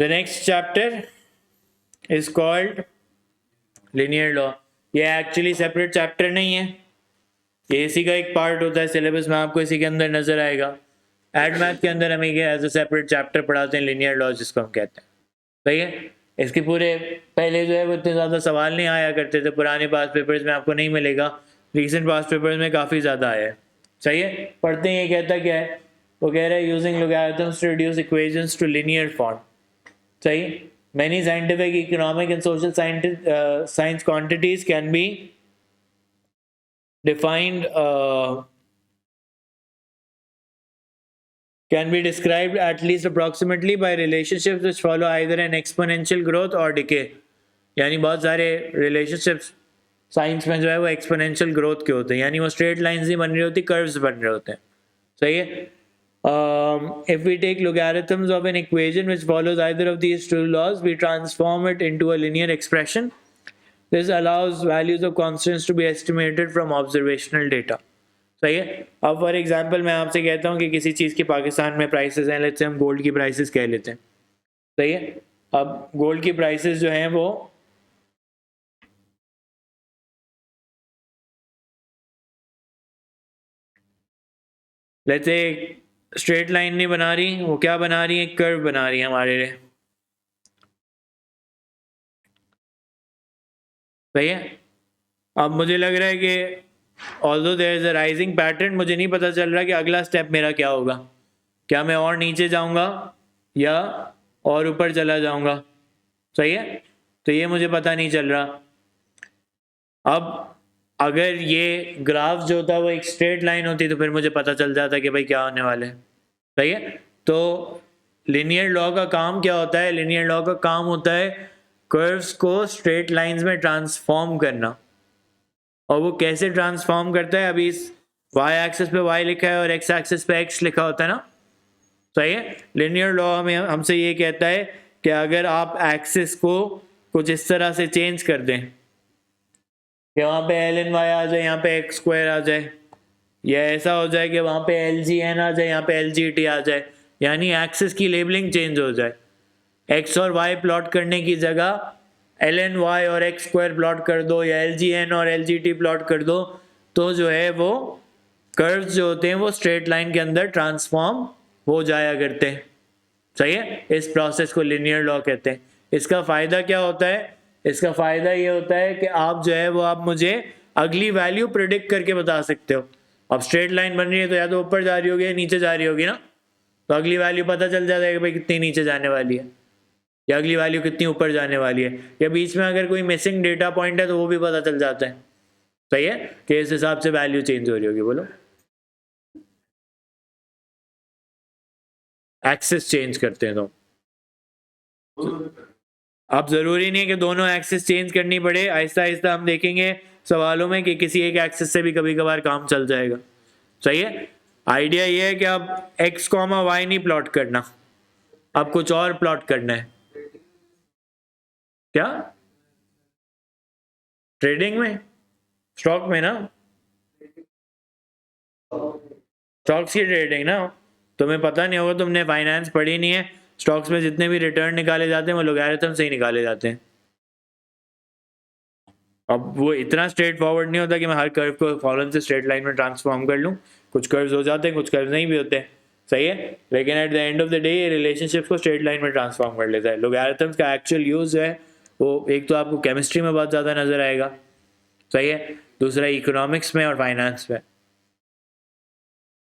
The next chapter is called linear law. ये actually separate chapter नहीं है, ये इसी का एक पार्ट होता है सिलेबस में, आपको इसी के अंदर नजर आएगा। एड मैथ के अंदर हमें ये एज अ सेपरेट चैप्टर पढ़ाते हैं, लिनियर लॉ जिसको हम कहते हैं। सही है। इसके पूरे पहले जो है वो इतने ज़्यादा सवाल नहीं आया करते थे, पुराने पास पेपर्स में आपको नहीं मिलेगा, रीसेंट पास पेपर्स में काफ़ी ज़्यादा आया है। सही है। पढ़ते हैं ये कहता क्या है, वो कह रहा है using logarithms to reduce equations to linear form. सही। Many scientific, economic and social science quantities can be defined, can be described at least approximately by relationships which follow either an exponential growth or decay. यानी बहुत सारे relationships science में जो है वो exponential growth के होते हैं, यानी वो स्ट्रेट लाइंस नहीं बन रही होती, कर्व्स बन रहे होते हैं। सही है। If we take logarithms of an equation which follows either of these two laws, we transform it into a linear expression. This allows values of constants to be estimated from observational data. सही है। अब for example मैं आपसे कहता हूँ कि किसी चीज़ की पाकिस्तान में प्राइसेस हैं, लेट्स से हम गोल्ड की प्राइसेस कह लेते हैं। सही है। अब गोल्ड की प्राइसेस जो हैं वो लेट्स से स्ट्रेट लाइन नहीं बना रही, वो क्या बना रही है, कर्व बना रही है हमारे लिए। सही है। अब मुझे लग रहा है कि although there is a rising pattern, मुझे नहीं पता चल रहा कि अगला स्टेप मेरा क्या होगा, क्या मैं और नीचे जाऊंगा या और ऊपर चला जाऊंगा। सही है। तो ये मुझे पता नहीं चल रहा। अब अगर ये ग्राफ जो होता है वो एक स्ट्रेट लाइन होती तो फिर मुझे पता चल जाता कि भाई क्या होने वाले। सही है। तो लिनियर लॉ का काम क्या होता है, लिनियर लॉ का काम होता है कर्व्स को स्ट्रेट लाइंस में ट्रांसफॉर्म करना। और वो कैसे ट्रांसफॉर्म करता है, अभी इस y एक्सिस पे y लिखा है और x एक्सिस पे x लिखा होता है ना। सही है। लिनियर लॉ हमें हमसे ये कहता है कि अगर आप एक्सिस को कुछ इस तरह से चेंज कर दें कि वहाँ पे ln y आ जाए, यहाँ पे x स्क्वायर आ जाए, या ऐसा हो जाए कि वहाँ पे lgn आ जाए, यहाँ पे lgt आ जाए, यानी एक्सिस की लेबलिंग चेंज हो जाए। x और y प्लॉट करने की जगह ln y और x स्क्वायर प्लॉट कर दो या lgn और lgt प्लॉट कर दो, तो जो है वो कर्व्स जो होते हैं वो स्ट्रेट लाइन के अंदर ट्रांसफॉर्म हो जाया करते हैं। सही है। इस प्रोसेस को लिनियर लॉ कहते हैं। इसका फ़ायदा क्या होता है, इसका फ़ायदा ये होता है कि आप जो है वो आप मुझे अगली वैल्यू प्रिडिक्ट करके बता सकते हो। अब स्ट्रेट लाइन बन रही है तो या तो ऊपर जा रही होगी या नीचे जा रही होगी ना, तो अगली वैल्यू पता चल जाता है कि भाई कितनी नीचे जाने वाली है या अगली वैल्यू कितनी ऊपर जाने वाली है, या बीच में अगर कोई मिसिंग डेटा पॉइंट है तो वो भी पता चल जाता है। सही है कि इस हिसाब से वैल्यू चेंज हो रही होगी। बोलो, एक्सिस चेंज करते हैं तो अब जरूरी नहीं कि दोनों एक्सिस चेंज करनी पड़े, आहिस्ता आहिस्ता हम देखेंगे सवालों में कि किसी एक एक्सिस से भी कभी कभार काम चल जाएगा। सही है। आइडिया ये है कि अब x, y नहीं प्लॉट करना, अब कुछ और प्लॉट करना है। क्या ट्रेडिंग में, स्टॉक में ना, स्टॉक्स की ट्रेडिंग ना, तुम्हें पता नहीं होगा, तुमने फाइनेंस पढ़ी नहीं है। स्टॉक्स में जितने भी रिटर्न निकाले जाते हैं वो लॉगरिथम से ही निकाले जाते हैं। अब वो इतना स्ट्रेट फॉरवर्ड नहीं होता कि मैं हर कर्व को कॉलम से स्ट्रेट लाइन में ट्रांसफॉर्म कर लूँ। कुछ कर्व्स हो जाते हैं, कुछ कर्व्स नहीं भी होते हैं। सही है। लेकिन at the end of the day ये रिलेशनशिप्स को स्ट्रेट लाइन में ट्रांसफॉर्म कर लेता है। लॉगरिथम्स का एक्चुअल यूज जो है वो एक तो आपको केमिस्ट्री में बहुत ज़्यादा नजर आएगा। सही है। दूसरा इकोनॉमिक्स में और फाइनेंस में।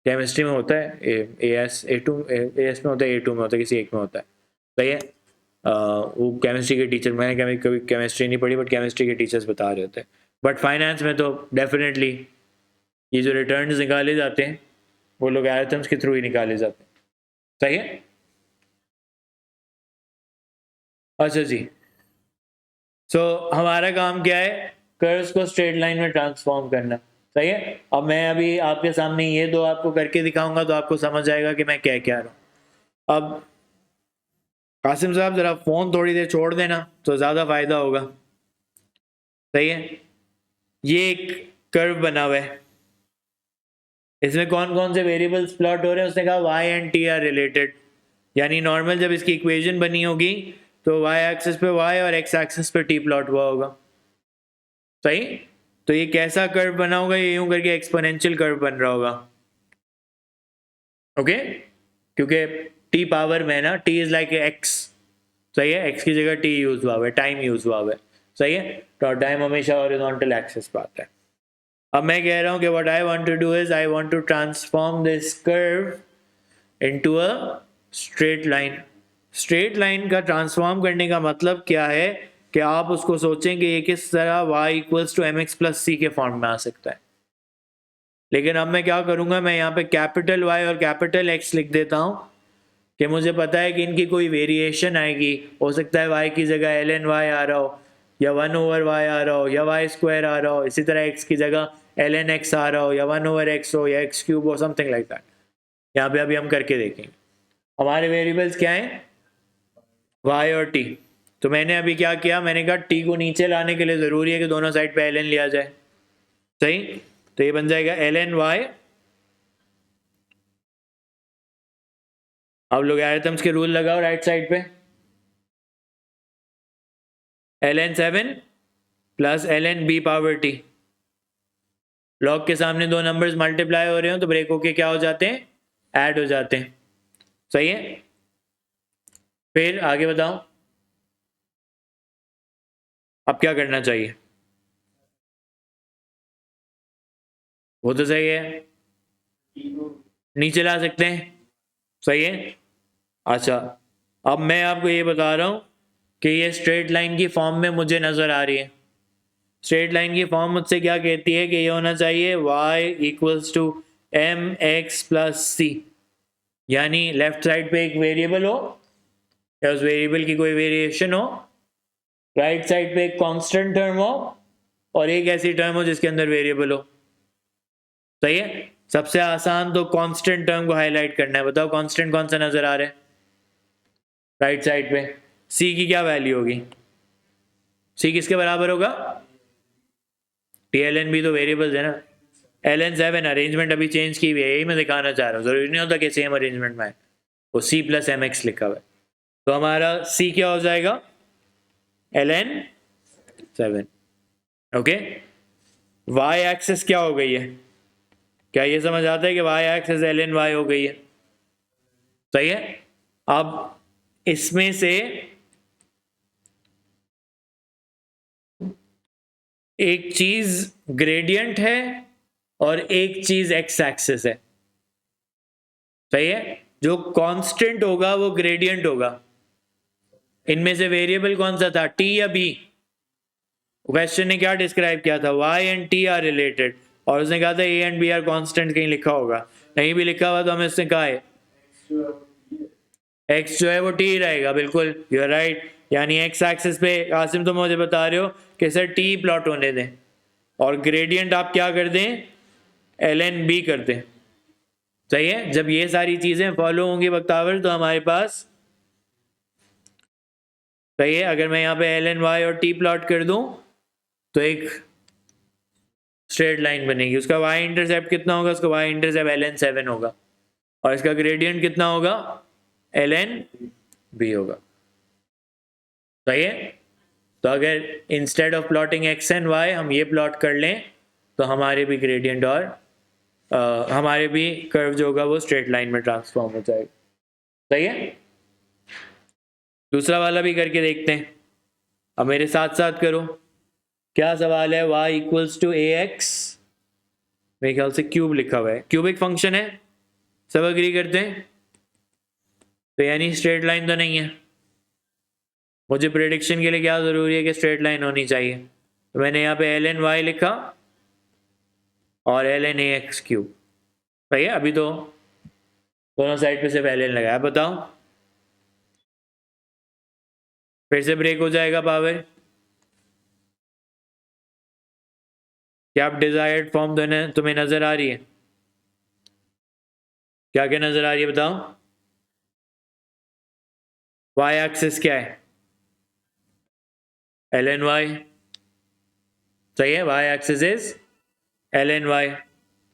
केमिस्ट्री में होता है AS A2 AS में होता है, A2 में होता है, किसी एक में होता है। सही है। वो केमिस्ट्री के टीचर, मैंने कभी केमिस्ट्री नहीं पढ़ी बट केमिस्ट्री के टीचर्स बता रहे होते हैं। बट फाइनेंस में तो डेफिनेटली ये जो रिटर्न्स निकाले जाते हैं वो लॉगरिथम्स के थ्रू ही निकाले जाते हैं। सही है। अच्छा जी, सो हमारा काम क्या है, कर्व्स को स्ट्रेट लाइन में ट्रांसफॉर्म करना। सही है। अब मैं अभी आपके सामने ये दो आपको करके दिखाऊंगा तो आपको समझ आएगा कि मैं क्या कह रहा हूँ। अब कासिम साहब जरा फोन थोड़ी देर छोड़ देना तो ज्यादा फायदा होगा। सही है। ये एक कर्व बना हुआ है, इसमें कौन कौन से वेरिएबल्स प्लॉट हो रहे हैं, उसने कहा y and t are related. यानी नॉर्मल जब इसकी इक्वेशन बनी होगी तो y एक्सिस पे y और x एक्सिस पे t प्लॉट हुआ होगा, सही। तो ये कैसा कर्व बना होगा, ये यूं करके एक्सपोनेंशियल कर्व बन रहा होगा, ओके। क्योंकि t पावर में ना, t इज लाइक x, सही है, x की जगह t यूज हुआ है, टाइम यूज हुआ है, सही है। तो टाइम हमेशा हॉरिजॉन्टल एक्सिस पे आता है। अब मैं कह रहा हूं कि what I want to do is I want to transform this curve into a straight line. Straight line का ट्रांसफॉर्म करने का मतलब क्या है कि आप उसको सोचें कि ये किस तरह y equals to M x plus C के फॉर्म में आ सकता है। लेकिन अब मैं क्या करूंगा, मैं यहाँ पे कैपिटल Y और कैपिटल X लिख देता हूँ कि मुझे पता है कि इनकी कोई वेरिएशन आएगी। हो सकता है y की जगह ln y आ रहा हो, या 1/y आ रहा हो, या y स्क्वायर आ रहा हो। इसी तरह x की जगह ln x आ रहा हो, या 1/x हो, या x क्यूब हो, समथिंग लाइक दैट। यहाँ पे अभी हम करके देखेंगे। हमारे वेरिएबल्स क्या हैं, y और t। तो मैंने अभी क्या किया, मैंने कहा t को नीचे लाने के लिए ज़रूरी है कि दोनों साइड पे ln लिया जाए, सही। तो ये बन जाएगा ln y। अब लोगैरिथम्स के रूल लगाओ राइट साइड पे, ln 7 plus ln b power t। Log के सामने दो नंबर्स मल्टीप्लाई हो रहे हो तो ब्रेक होके क्या हो जाते हैं, ऐड हो जाते हैं, सही है। फिर आगे बताओ, अब क्या करना चाहिए, वो तो सही है, नीचे ला सकते हैं, सही है। अच्छा, अब मैं आपको ये बता रहा हूं कि ये स्ट्रेट लाइन की फॉर्म में मुझे नजर आ रही है। स्ट्रेट लाइन की फॉर्म मुझसे क्या कहती है कि ये होना चाहिए y equals to M x plus C, यानी लेफ्ट साइड पे एक वेरिएबल हो या उस वेरिएबल की कोई वेरिएशन हो, राइट साइड पे एक कांस्टेंट टर्म हो और एक ऐसी टर्म हो जिसके अंदर वेरिएबल हो, सही है। सबसे आसान तो कांस्टेंट टर्म को हाईलाइट करना है। बताओ कांस्टेंट कौन सा नजर आ रहा है राइट साइड पे, c की क्या वैल्यू होगी, c किसके बराबर होगा, टी एल एन भी तो वेरिएबल्स है ना। ln 7 अरेंजमेंट अभी चेंज की हुई है, यही मैं दिखाना चाह रहा हूँ, जरूरी नहीं होता कि सेम अरेंजमेंट में है, वो c प्लस एम एक्स लिखा हुआ है। तो हमारा c क्या हो जाएगा, ln 7, ओके। y एक्सिस क्या हो गई है, क्या ये समझ आता है कि y एक्सिस ln y हो गई है, सही है। अब इसमें से एक चीज ग्रेडियंट है और एक चीज एक्स एक्सिस है, सही है। जो कांस्टेंट होगा वो ग्रेडियंट होगा। इनमें से वेरिएबल कौन सा था, t या b। क्वेश्चन ने क्या डिस्क्राइब किया था, y and t are related, और उसने कहा था a and b are constant, कहीं लिखा होगा, नहीं भी लिखा हुआ तो हमें उसने कहा है x जो है वो t ही रहेगा, बिल्कुल यू आर राइट। यानी x एक्सिस पे कासिम तो मुझे बता रहे हो कि सर t प्लॉट होने दें और ग्रेडियंट आप क्या कर दें, ln b कर दें, सही है। जब ये सारी चीजें फॉलो होंगी बख्तावर तो हमारे पास, सही है। अगर मैं यहाँ पे ln y और t प्लॉट कर दूं तो एक स्ट्रेट लाइन बनेगी, उसका y इंटरसेप्ट कितना होगा, उसका y इंटरसेप्ट ln 7 होगा और इसका ग्रेडियंट कितना होगा, ln b होगा, सही है। तो अगर instead of plotting x and y हम ये प्लॉट कर लें तो हमारे भी ग्रेडियंट और हमारे भी कर्व जो होगा वो स्ट्रेट लाइन में ट्रांसफॉर्म हो जाएगा, सही है। दूसरा वाला भी करके देखते हैं, अब मेरे साथ साथ करो। क्या सवाल है, y equals to a x, मेरे ख्याल से क्यूब लिखा हुआ है, क्यूबिक फंक्शन है, सब अग्री करते हैं। तो यानी स्ट्रेट लाइन तो नहीं है, मुझे प्रेडिक्शन के लिए क्या जरूरी है कि स्ट्रेट लाइन होनी चाहिए, तो मैंने यहाँ पे ln y लिखा और ln ए एक्स क्यूब, सही है। अभी तो दोनों साइड पे सिर्फ ln लगाया, बताओ फिर से ब्रेक हो जाएगा पावर, क्या आप डिजायर्ड फॉर्म तुम्हें नजर आ रही है, क्या क्या नजर आ रही है बताओ। y एक्सिस क्या है, ln y, सही है, y axis is ln y।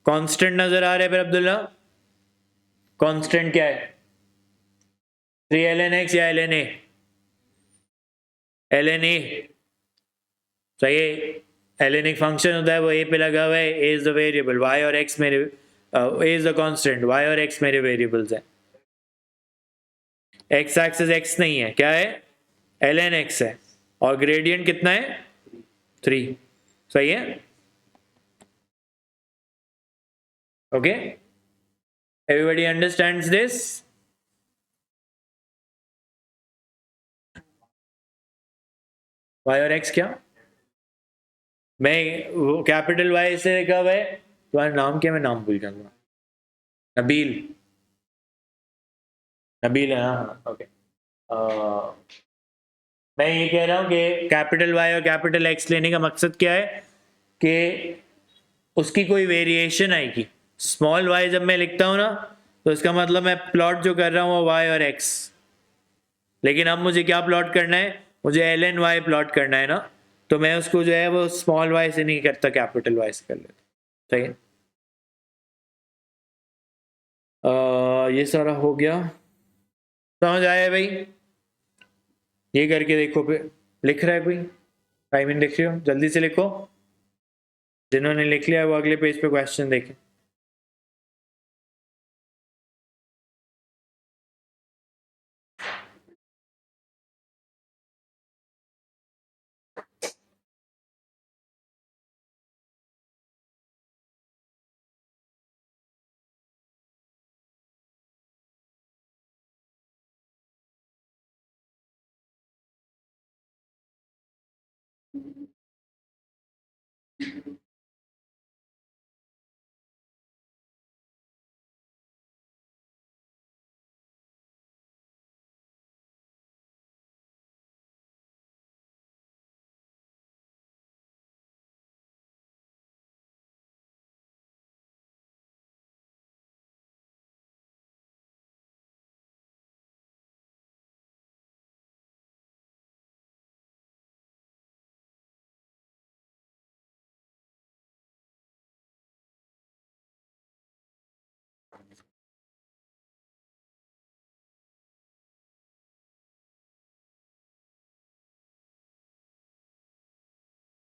Constant नजर आ रहा है फिर अब्दुल्ला, कांस्टेंट क्या है, 3 ln x या ln a? ln a सही है। ln एक फंक्शन होता है, वो a पे लगा हुआ है, a is the variable, y और x मेरे a is the constant, y और x मेरे वेरिएबल्स हैं। x एक्सिस x नहीं है, क्या है? ln x है, और ग्रेडियंट कितना है? 3। सही है, okay, everybody understands this? y और x क्या? मैं वो कैपिटल Y से लिखा हुआ है, तुम्हारा नाम क्या? मैं नाम भूल जाऊंगा। नबील, नबील है, हाँ, ओके। मैं ये कह रहा हूँ कि कैपिटल Y और कैपिटल X लेने का मकसद क्या है कि उसकी कोई वेरिएशन आएगी। स्मॉल y जब मैं लिखता हूँ ना, तो इसका मतलब मैं प्लॉट जो कर रहा हूँ वो y और x, लेकिन अब मुझे क्या प्लॉट करना है? मुझे ln y प्लॉट करना है ना, तो मैं उसको जो है वो स्मॉल y से नहीं करता, कैपिटल Y से कर लेता। सही है, ये सारा हो गया, समझ आया भाई? ये करके देखो, फिर लिख रहा है कोई? आई मीन लिख रही हो, जल्दी से लिखो। जिन्होंने लिख लिया वो अगले पेज पे क्वेश्चन देखें।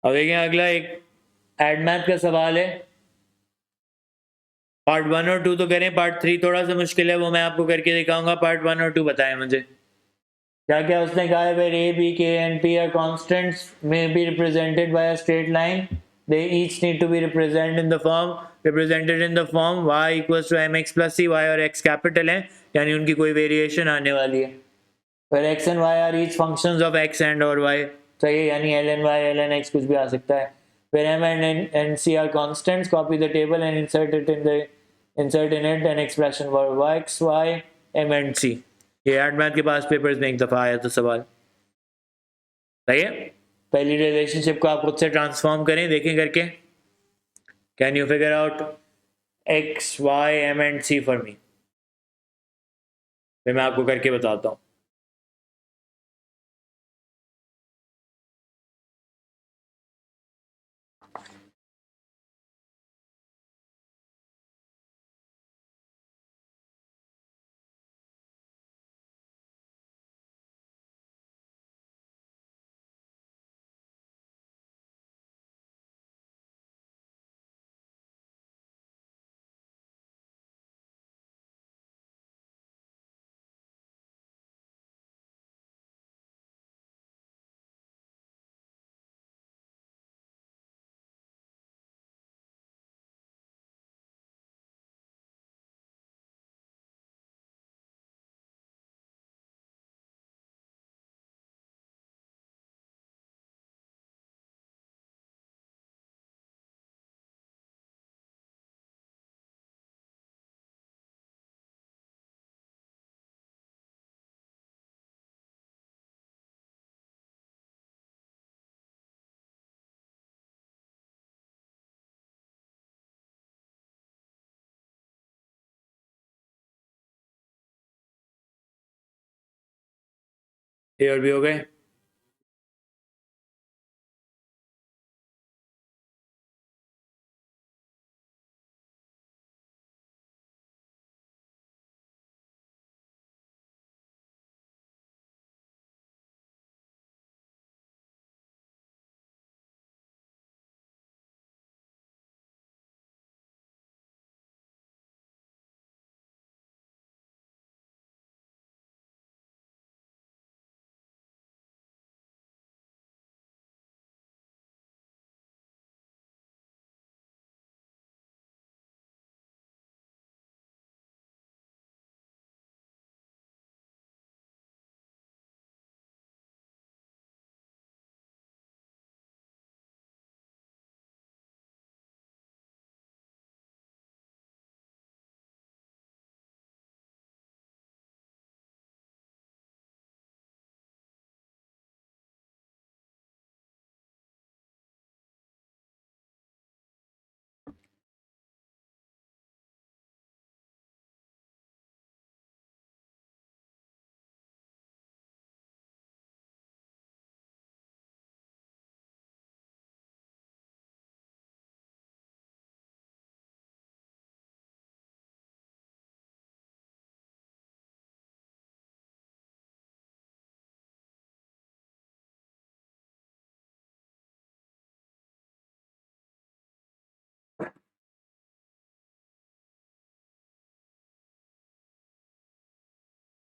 अब देखिए अगला एक एड मैथ का सवाल है। पार्ट 1 और 2 तो करें, पार्ट 3 थोड़ा सा मुश्किल है, वो मैं आपको करके दिखाऊंगा। पार्ट 1 और 2 बताएं मुझे क्या क्या उसने कहा है। Where a b k and p are constants may be represented by a straight line, they each need to be represented in the form y equals to mx plus c। y और x capital है, यानी उनकी कोई variation आने वाली है। फिर x and y are each functions of x and और y, सही है, यानी ln y ln x कुछ भी आ सकता है। फिर m and c are constants, copy the table and insert in it an expression for x, y, m and c। ये एड मैथ के पास पेपर्स में एक दफा आया था सवाल, सही है। पहली रिलेशनशिप को आप खुद से ट्रांसफॉर्म करें, देखें करके। Can you figure out x, y, m and c for me? फिर मैं आपको करके बताता हूँ। ये और भी हो गए।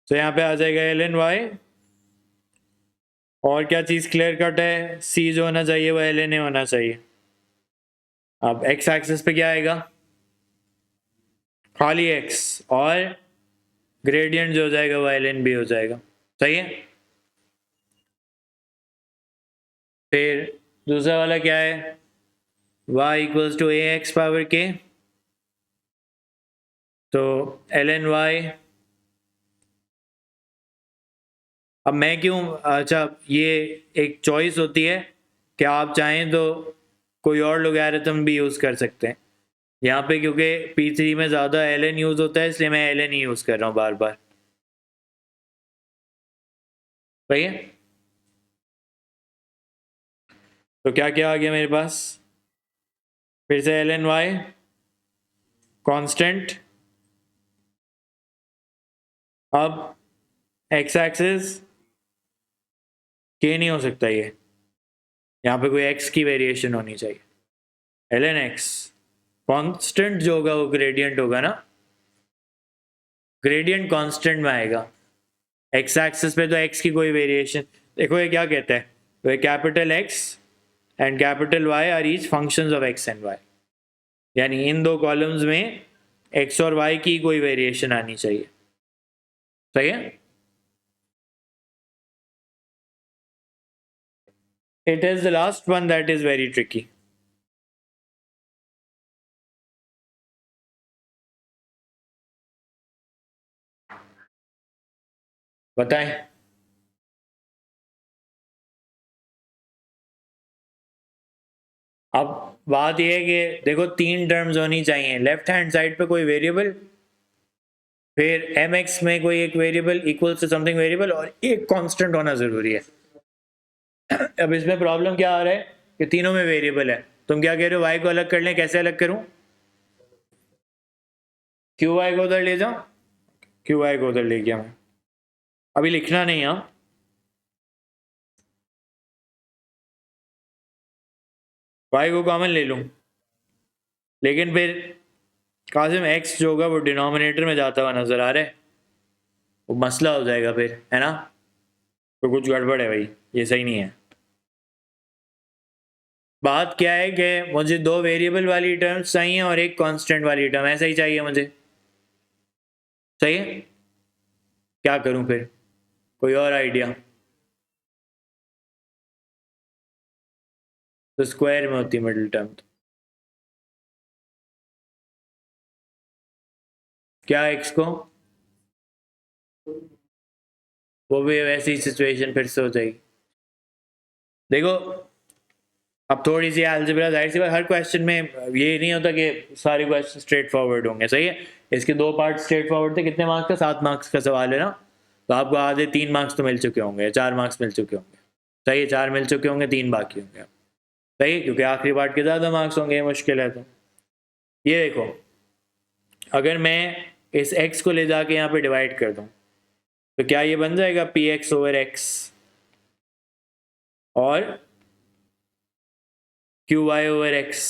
तो यहाँ पे आ जाएगा एल एन वाई, और क्या चीज क्लियर कट है, सी जो होना चाहिए वो एल एन ए होना चाहिए। अब एक्स एक्सिस पे क्या आएगा, खाली एक्स, और ग्रेडियंट जो हो जाएगा वो एल एन बी हो जाएगा। सही है। फिर दूसरा वाला क्या है, y equals to a x power के, तो एल एन वाई। अब मैं क्यों, अच्छा ये एक चॉइस होती है कि आप चाहें तो कोई और लोगैरिथम भी यूज़ कर सकते हैं यहाँ पे, क्योंकि P3 में ज़्यादा एल एन यूज़ होता है इसलिए मैं एल एन ही यूज़ कर रहा हूँ बार बार। सही है। तो क्या क्या आ गया मेरे पास, फिर से एल एन वाई कॉन्स्टेंट, अब एक्स एक्सिस के नहीं हो सकता ये, यहाँ पे कोई एक्स की वेरिएशन होनी चाहिए, एल एन एक्स कॉन्स्टेंट जो होगा वो ग्रेडियंट होगा ना, ग्रेडियंट कांस्टेंट में आएगा। एक्स एक्सिस पे तो एक्स की कोई वेरिएशन, देखो ये क्या कहता है, तो capital x and capital y are each functions of x and y, यानी इन दो कॉलम्स में एक्स और वाई की कोई वेरिएशन आनी चाहिए। सही है। It is the last one that is very tricky. बताएं। अब बात यह है कि देखो तीन टर्म्स होनी चाहिए, लेफ्ट हैंड साइड पे कोई वेरिएबल, फिर एम एक्स में कोई एक वेरिएबल इक्वल से समथिंग वेरिएबल, और एक कांस्टेंट होना जरूरी है। अब इसमें प्रॉब्लम क्या आ रहा है कि तीनों में वेरिएबल है, तुम क्या कह रहे हो, वाई को अलग कर लें, कैसे अलग करूं, क्यू वाई को उधर ले जाओ, क्यू वाई को उधर ले गया मैं, अभी लिखना नहीं। हाँ वाई को कॉमन ले लूं, लेकिन फिर कासिम एक्स जो होगा वो डिनोमिनेटर में जाता हुआ नजर आ रहा है, वो मसला हो जाएगा फिर, है ना, तो कुछ गड़बड़ है भाई, ये सही नहीं है। बात क्या है कि मुझे दो वेरिएबल वाली टर्म्स चाहिए और एक कांस्टेंट वाली टर्म, ऐसा ही चाहिए मुझे। सही है। क्या करूं फिर, कोई और आइडिया, तो स्क्वायर में होती मिडिल टर्म, तो क्या एक्स को, वो भी वैसी सिचुएशन फिर से हो जाएगी। देखो अब थोड़ी सी अलजेब्रा, जाहिर सी बात हर क्वेश्चन में ये नहीं होता कि सारे क्वेश्चन स्ट्रेट फॉरवर्ड होंगे। सही है। इसके दो पार्ट स्ट्रेट फॉरवर्ड थे, कितने मार्क्स का, 7 मार्क्स का सवाल है ना, तो आपको आधे 3 मार्क्स तो मिल चुके होंगे, 4 मार्क्स मिल चुके होंगे। सही है, 4 मिल चुके होंगे, 3 बाकी होंगे। सही है, क्योंकि आखिरी पार्ट के ज़्यादा मार्क्स होंगे, मुश्किल है। तो ये देखो, अगर मैं इस x को ले जाके यहाँ पे डिवाइड कर दूँ तो क्या ये बन जाएगा पी एक्स ओवर एक्स और क्यू वाई ओवर एक्स,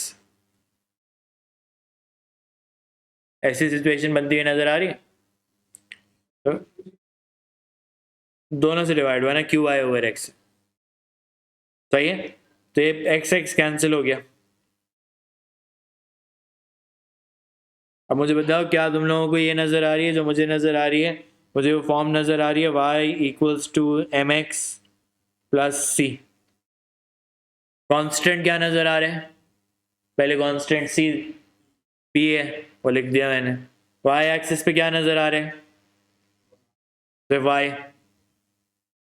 ऐसी सिचुएशन बनती हुई नजर आ रही है। तो दोनों से डिवाइड हुआ ना, क्यू वाई ओवर एक्स। सही है, तो ये एक्स एक्स कैंसिल हो गया। अब मुझे बताओ क्या तुम लोगों को ये नजर आ रही है जो मुझे नजर आ रही है, मुझे वो फॉर्म नजर आ रही है, y equals to M x plus c. Constant क्या नजर आ रहा है, पहले कॉन्स्टेंट सी पी है वो लिख दिया मैंने। y एक्सिस पे क्या नजर आ रहा है, सिर्फ y।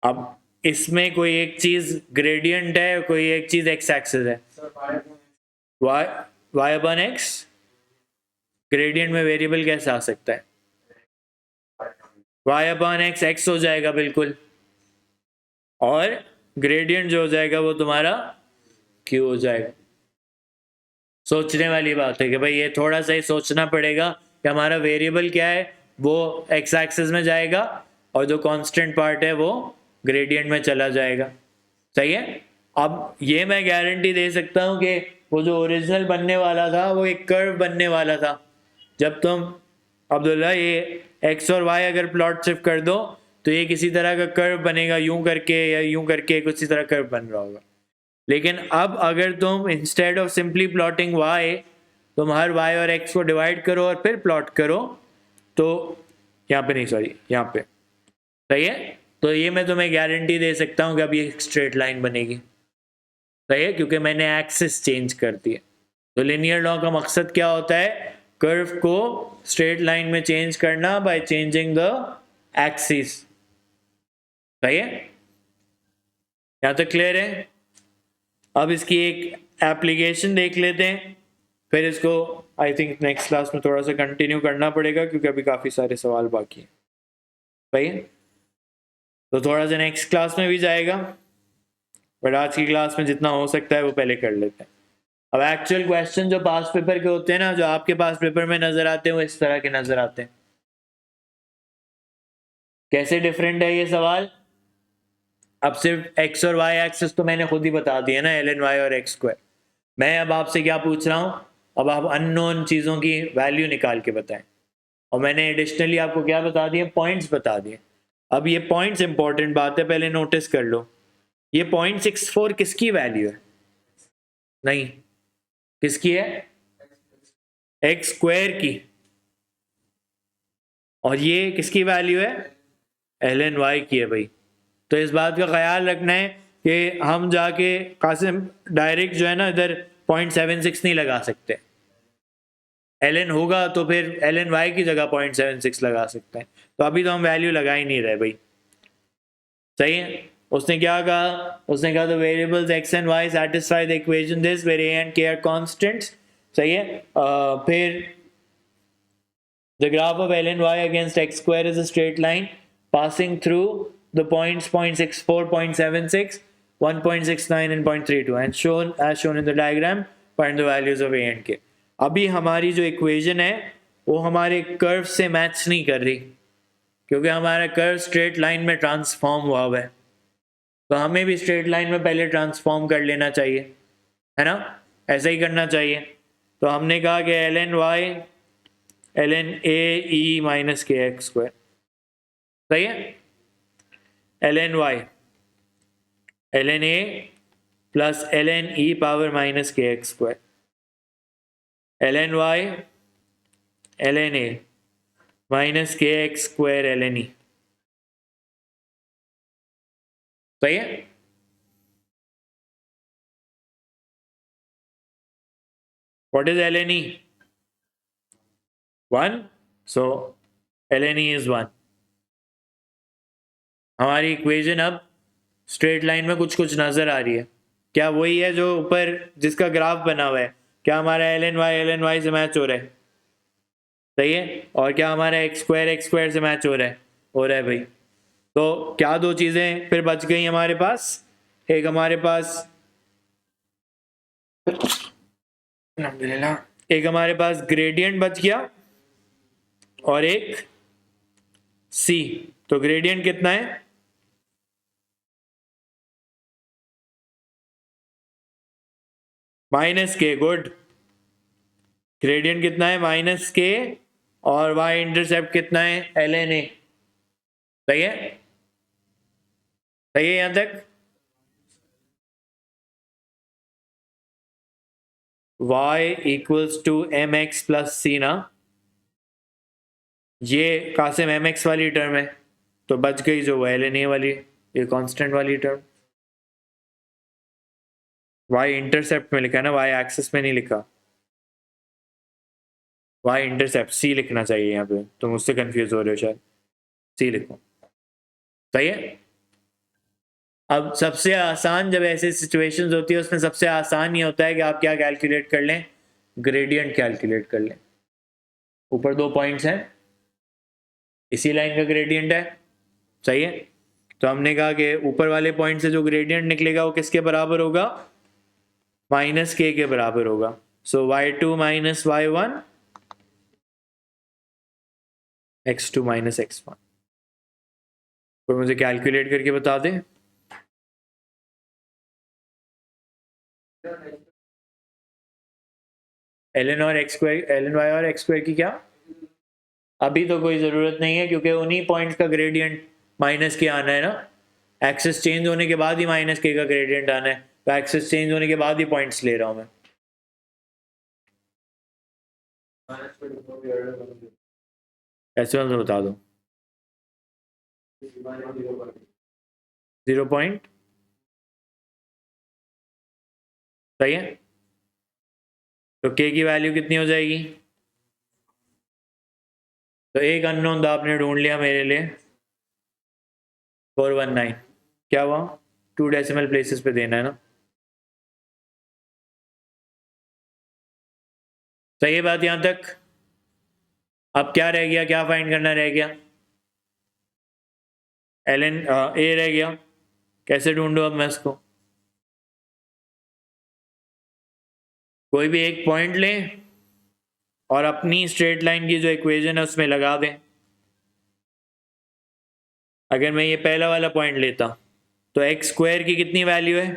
अब इसमें कोई एक चीज ग्रेडियंट है, कोई एक चीज एक्स एक्सिस है, y y अपन एक्स, ग्रेडियंट में वेरिएबल कैसे आ सकता है, y अपन एक्स एक्स हो जाएगा बिल्कुल, और ग्रेडियंट जो हो जाएगा वो तुम्हारा क्यू हो जाएगा। सोचने वाली बात है कि भाई ये थोड़ा सा ही सोचना पड़ेगा कि हमारा वेरिएबल क्या है, वो एक्स एक्सिस में जाएगा और जो कांस्टेंट पार्ट है वो ग्रेडियंट में चला जाएगा। सही है। अब ये मैं गारंटी दे सकता हूँ कि वो जो ओरिजिनल बनने वाला था वो एक कर्व बनने वाला था। जब तुम अब्दुल्ला ये एक्स और वाई अगर प्लॉट शिफ्ट कर दो तो ये किसी तरह का कर्व बनेगा, यूं करके या यूं करके कुछ इस तरह कर्व बन रहा होगा। लेकिन अब अगर तुम instead of simply plotting y, तुम हर वाई और एक्स को डिवाइड करो और फिर प्लॉट करो, तो यहाँ पे नहीं, सॉरी यहाँ पे, सही है। तो ये मैं तुम्हें गारंटी दे सकता हूँ कि अब ये एक स्ट्रेट लाइन बनेगी, सही है, क्योंकि मैंने एक्सिस चेंज कर दिया। तो लिनियर लॉ का मकसद क्या होता है? कर्व को स्ट्रेट लाइन में चेंज करना बाय चेंजिंग द एक्सिस, सही है। यहां तक क्लियर है? अब इसकी एक एप्लीकेशन देख लेते हैं, फिर इसको आई थिंक नेक्स्ट क्लास में थोड़ा सा कंटिन्यू करना पड़ेगा क्योंकि अभी काफी सारे सवाल बाकी हैं, सही है। तो थोड़ा सा नेक्स्ट क्लास में भी जाएगा, बट आज की क्लास में जितना हो सकता है वो पहले कर लेते हैं। अब एक्चुअल क्वेश्चन जो पास पेपर के होते हैं ना, जो आपके पास पेपर में नजर आते हैं, वो इस तरह के नजर आते हैं। कैसे डिफरेंट है ये सवाल? अब सिर्फ एक्स और वाई एक्सिस तो मैंने खुद ही बता दिया ना, ln y और एक्स स्क्वायर। मैं अब आपसे क्या पूछ रहा हूं? अब आप अननोन चीजों की वैल्यू निकाल के बताएं, और मैंने एडिशनली आपको क्या बता दिए? पॉइंट्स बता दिए। अब ये पॉइंट्स इंपॉर्टेंट बात है, पहले नोटिस कर लो। ये 0.64 किसकी वैल्यू है? नहीं, किसकी है? एक्स स्क्वायर की। और ये किसकी वैल्यू है? ln y की है भाई। तो इस बात का ख्याल रखना है कि हम जाके कासिम डायरेक्ट जो है ना इधर 0.76 नहीं लगा सकते। ln होगा तो फिर ln y की जगह 0.76 लगा सकते हैं। तो अभी तो हम वैल्यू लगा ही नहीं रहे भाई, सही है। उसने क्या कहा? उसने कहा the variables x and y satisfy the equation this where a and k are constants, सही है। फिर the graph of ln y against x square is a straight line passing through the points 0.64, 0.76, 1.69 and 0.32 and shown as shown in the diagram. Find the values of a and k. अभी हमारी जो equation है वो हमारे curve से match नहीं कर रही, क्योंकि हमारा कर्व स्ट्रेट लाइन में ट्रांसफॉर्म हुआ है। तो हमें भी स्ट्रेट लाइन में पहले ट्रांसफॉर्म कर लेना चाहिए, है ना? ऐसा ही करना चाहिए। तो हमने कहा कि ln y ln a e minus K X square, सही है। ln y ln a plus ln e power minus K X square, ln y ln a minus K X square ln e, सही है। What is ln e? 1, so ln e is 1। हमारी equation अब straight line में कुछ कुछ नजर आ रही है। क्या वही है जो ऊपर जिसका ग्राफ बना हुआ है? क्या हमारा ln y से मैच हो रहा है? सही है। और क्या हमारा एक्स स्क्वायर से मैच हो रहा है? हो रहा है भाई। तो क्या दो चीजें फिर बच गई हमारे पास? एक हमारे पास ग्रेडियंट बच गया और एक सी। तो ग्रेडियंट कितना है? माइनस के। गुड। ग्रेडियंट कितना है? माइनस के। और वाई इंटरसेप्ट कितना है? ln a, सही है। सही है यहां तक? y equals to M x plus C ना, ये कासिम एम एक्स वाली टर्म है, तो बच गई जो ln a वाली, ये कांस्टेंट वाली टर्म। y इंटरसेप्ट में लिखा है ना, y एक्सिस में नहीं लिखा। y इंटरसेप्ट सी लिखना चाहिए यहाँ पे, तुम उससे कंफ्यूज हो रहे हो शायद। सी लिखो, सही है। अब सबसे आसान जब ऐसी सिचुएशंस होती है उसमें सबसे आसान ये होता है कि आप क्या कैलकुलेट कर लें? ग्रेडियंट कैलकुलेट कर लें। ऊपर दो पॉइंट्स हैं, इसी लाइन का ग्रेडियंट है, सही है। तो हमने कहा कि ऊपर वाले पॉइंट से जो ग्रेडियंट निकलेगा वो किसके बराबर होगा? माइनस के बराबर होगा। सो y2 minus y1 x2 minus x1। तो मुझे कैलकुलेट करके बता दें। ln y और x स्क्वायर की क्या? अभी तो कोई ज़रूरत नहीं है क्योंकि उन्हीं पॉइंट्स का ग्रेडियंट माइनस के आना है ना, एक्सिस चेंज होने के बाद ही माइनस के का ग्रेडियंट आना है, तो एक्सिस चेंज होने के बाद ही पॉइंट्स ले रहा हूँ मैं। ऐसे वाला बता दो 0 पॉइंट सही है। तो k की वैल्यू कितनी हो जाएगी? तो एक अननोन आपने ढूंढ लिया मेरे लिए 419। क्या हुआ? 2 डेसिमल प्लेसेस पे देना है ना। सही है बात यहां तक? अब क्या रह गया, क्या फाइंड करना रह गया? ln a रह गया। कैसे ढूंढूं अब मैं इसको? कोई भी एक पॉइंट लें और अपनी स्ट्रेट लाइन की जो इक्वेशन है उसमें लगा दें। अगर मैं ये पहला वाला पॉइंट लेता तो एक्स स्क्वायर की कितनी वैल्यू है?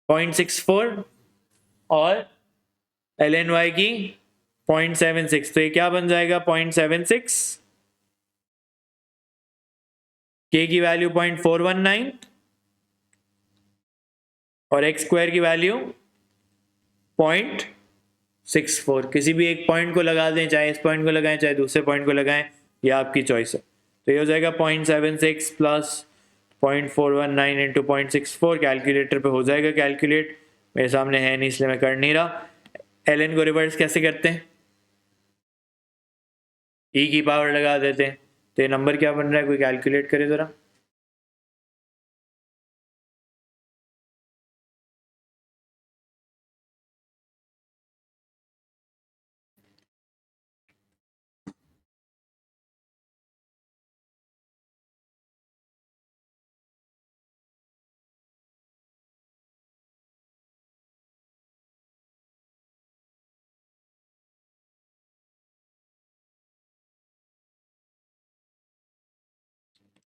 0.64 और ln y की 0.76। तो ये क्या बन जाएगा? 0.76। k की वैल्यू 0.419 और एक्स स्क्वायर की वैल्यू 0.64। किसी भी एक पॉइंट को लगा दें, चाहे इस पॉइंट को लगाएं चाहे दूसरे पॉइंट को लगाएं, ये आपकी चॉइस है। तो ये हो जाएगा 0.76 प्लस 0.419 इंटू 0.64। कैलकुलेटर पे हो जाएगा कैलकुलेट, मेरे सामने है नहीं इसलिए मैं कर नहीं रहा। ln को रिवर्स कैसे करते हैं? e की पावर लगा देते हैं। तो ये नंबर क्या बन रहा है, कोई कैलकुलेट करे ज़रा।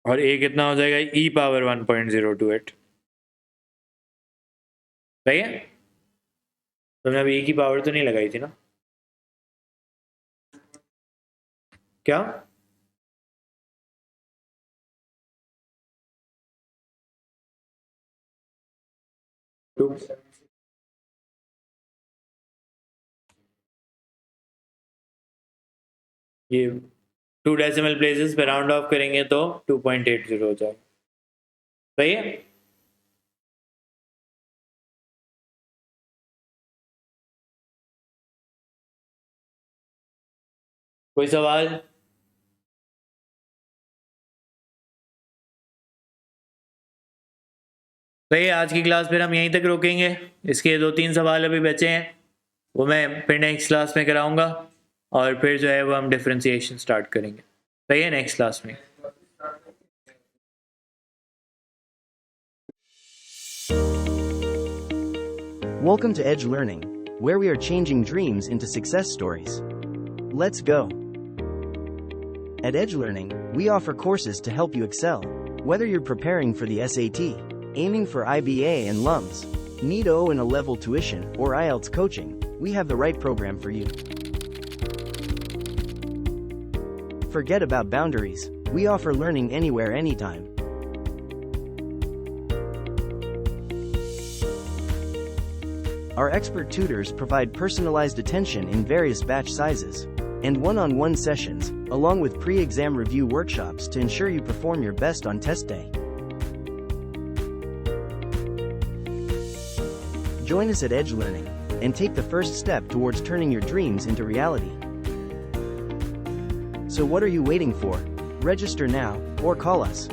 और a कितना हो जाएगा? e power 1.028। सही है? तुमने अभी e की पावर तो नहीं लगाई थी ना? क्या? ये 2 डेसिमल प्लेसेस पे राउंड ऑफ करेंगे तो 2.80 हो जाएगा। सही है? कोई सवाल? सही है, आज की क्लास फिर हम यहीं तक रोकेंगे। इसके 2-3 सवाल अभी बचे हैं, वो मैं फिर नेक्स्ट क्लास में कराऊंगा और फिर जो है वो हम डिफरेंशिएशन स्टार्ट करेंगे। सही है, नेक्स्ट क्लास में। Welcome to Edge Learning, where we are changing dreams into success stories. Let's go. At Edge Learning, we offer courses to help you excel. Whether you're preparing for the SAT, aiming for IBA and LUMS, need O and a level tuition, or IELTS coaching, we have the right program for you. Forget about boundaries. We offer learning anywhere, anytime. Our expert tutors provide personalized attention in various batch sizes and one-on-one sessions, along with pre-exam review workshops to ensure you perform your best on test day. Join us at Edge Learning and take the first step towards turning your dreams into reality. So what are you waiting for? Register now or call us.